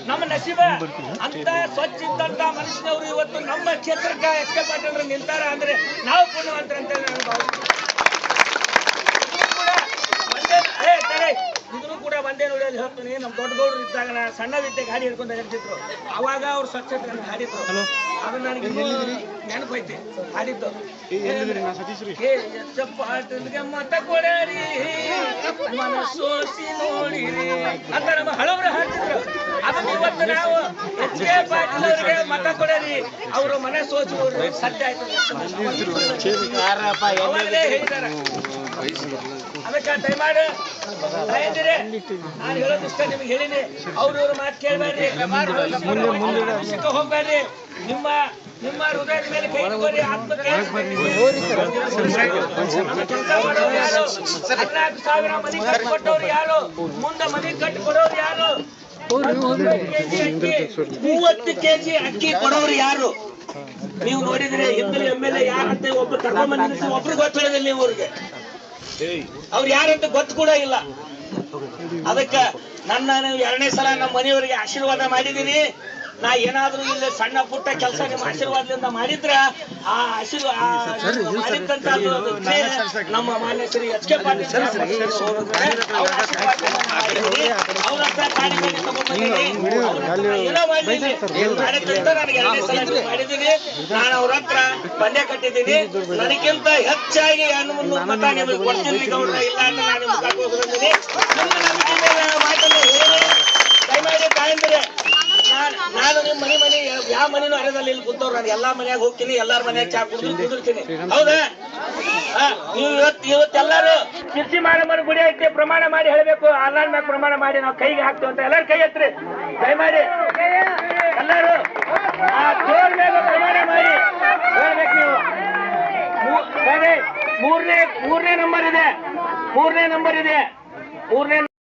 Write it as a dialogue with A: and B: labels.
A: ನಮ್ಮ ನಸೀಬ ಅಂತ ಸ್ವಚ್ಛ ಇದ್ದಂತ ಮನುಷ್ಯನವರು ಇವತ್ತು ನಮ್ಮ ಕ್ಷೇತ್ರಕ್ಕೆ ಎಸ್ ಕೆ ಪಾಟೀಲ್ ನಿಲ್ತಾರ ಅಂದ್ರೆ ನಾವು ಪುಣ್ಯವಂತರಂತ ನಾನು ಭಾವಿಸ್ತೀನಿ. ಇದನ್ನು ಕೂಡ ಒಂದೇ ನೋಡಿ ಹೇಳ್ತೀನಿ. ನಮ್ಮ ದೊಡ್ಡ ಗೌಡರು ಇದ್ದಾಗ ನಾ ಸಣ್ಣವಿದ್ದೆ ಗಾಡಿ ಹಿಡ್ಕೊಂಡು ಹಿಡ್ತಿದ್ರು. ಅವಾಗ ಅವ್ರು ಸ್ವಚ್ಛತೆ ಹಾಡಿದ್ರು. ಅದು ನನಗೆ ನೆನಪೈತಿ ಹಾಡಿದ್ದು. ಪಾಟೀಲ್ಗೆ ಮತ ಕೊಡರಿ ಮನಸ್ಸೋಸಿ ನೋಡಿರಿ ಅಂತ ನಮ್ಮ ಹಳಬರು ಹಾಡ್ತಿದ್ರು. ಅದನ್ನ ಇವತ್ತು ನಾವು ಎಚ್ ಕೆ ಪಾಟೀಲ್ ಅವರಿಗೆ ಮತ ಕೊಡರಿ ಅವರು ಮನೆ ಸೋಚುವರು ಸತ್ಯ ಆಯ್ತು ಹೇಳಿದ್ದಾರೆ. ಅದಕ್ಕೆ ದಯಮಾಡಿ ನಾನು ಹೇಳೋದಿಷ್ಟ ನಿಮ್ಗೆ ಹೇಳಿನಿ. ಅವ್ರವ್ರ ಮಾತು ಕೇಳಬೇಡ್ರಿ, ಹೋಗ್ಬೇಡ್ರಿ. ನಿಮ್ಮ ಹೃದಯದ ಮೇಲೆ ಕೈ ಇಟ್ಕೋರಿ. ಆತ್ಮಕ್ಕೆ 14,000 ಮನೆ ಕಟ್ಟಿಕೊಟ್ಟವ್ರು ಯಾರು? ಮುಂದೆ ಮನೆ ಕಟ್ಟಿ ಕೊಡೋರು ಯಾರು? 30 ಕೆಜಿ ಅಕ್ಕಿ ಕೊಡೋರು ಯಾರು? ನೀವು ನೋಡಿದ್ರೆ ಹಿಂದಿನ MLA ಯಾರಂತ ಒಬ್ರು ಕರ್ಕೊಂಡ್ ಬಂದಿದ್ದು ಒಬ್ರು ಗೊತ್ತಿರೋದಿಲ್ಲ ನೀವು ಅವ್ರಿಗೆ. ಅವ್ರು ಯಾರಂತ ಗೊತ್ತು ಕೂಡ ಇಲ್ಲ. ಅದಕ್ಕೆ ನಾನು 2ನೇ ಸಲ ನಮ್ಮ ಮನೆಯವರಿಗೆ ಆಶೀರ್ವಾದ ಮಾಡಿದ್ದೀನಿ. ನಾ ಏನಾದ್ರೂ ಇಲ್ಲಿ ಸಣ್ಣ ಪುಟ್ಟ ಕೆಲಸ ನಿಮ್ಮ ಆಶೀರ್ವಾದದಿಂದ ಮಾಡಿದ್ರ ಆ ಮಾಡಿದ್ದಂತ ನಮ್ಮ ಮಾನ್ಯ ಶ್ರೀ ಎಚ್ ಕೆ ಪಾಟೀಲ್ ಅವ್ರ ಹತ್ರ ಏನೋ ಮಾಡಿದ್ದೀನಿ. ನನಗೆ 2ನೇ ಸಲ ಮಾಡಿದ್ದೀನಿ. ನಾನು ಅವ್ರ ಹತ್ರ ಬಂಡೆ ಕಟ್ಟಿದ್ದೀನಿ. ನನಗಿಂತ ಹೆಚ್ಚಾಗಿ 200 ಮತ ನಿಮಗೆ ಕೊಡ್ತೀನಿ ಗೌಡ್ರ. ಇಲ್ಲ ಅಂತ ನಾನು ನಿಮ್ಗೆ ಕರ್ಕೊಂಡು ಬಂದಿದ್ದೀನಿ. ದಯಮಾಡಿ ತಾಯಂದ್ರೆ ನಾನು ನಿಮ್ಮ ಮನೆ ಯಾವ ಮನೆನೂ ಅರೆದಲ್ಲಿ ಇಲ್ಲಿ ಕೂತವ್ರು. ನಾನು ಎಲ್ಲಾ ಮನ್ಯಾಗ ಹೋಗ್ತೀನಿ, ಎಲ್ಲಾರ ಮನ್ಯಾಗ ಚಾ ಕುದಿರ್ತೀನಿ. ಹೌದಾ? ನೀವು ಇವತ್ತೆಲ್ಲರೂ ಕೃಷಿ ಮಾರಮ್ಮನ ಗುಡಿ ಐತಿ ಪ್ರಮಾಣ ಮಾಡಿ ಹೇಳಬೇಕು. ಆನ್ಲೈನ್ ಮ್ಯಾಗ ಪ್ರಮಾಣ ಮಾಡಿ ನಾವು ಕೈಗೆ ಹಾಕ್ತೇವೆ ಅಂತ ಎಲ್ಲರೂ ಕೈ ಎತ್ರಿ ದಯಮಾಡಿ. ಎಲ್ಲರೂ ಆ ಜೋರ್ ಮ್ಯಾಗ ಪ್ರಮಾಣ ಮಾಡಿ ಹೇಳ್ಬೇಕು ನೀವು. ಮೂರನೇ ನಂಬರ್ ಇದೆ.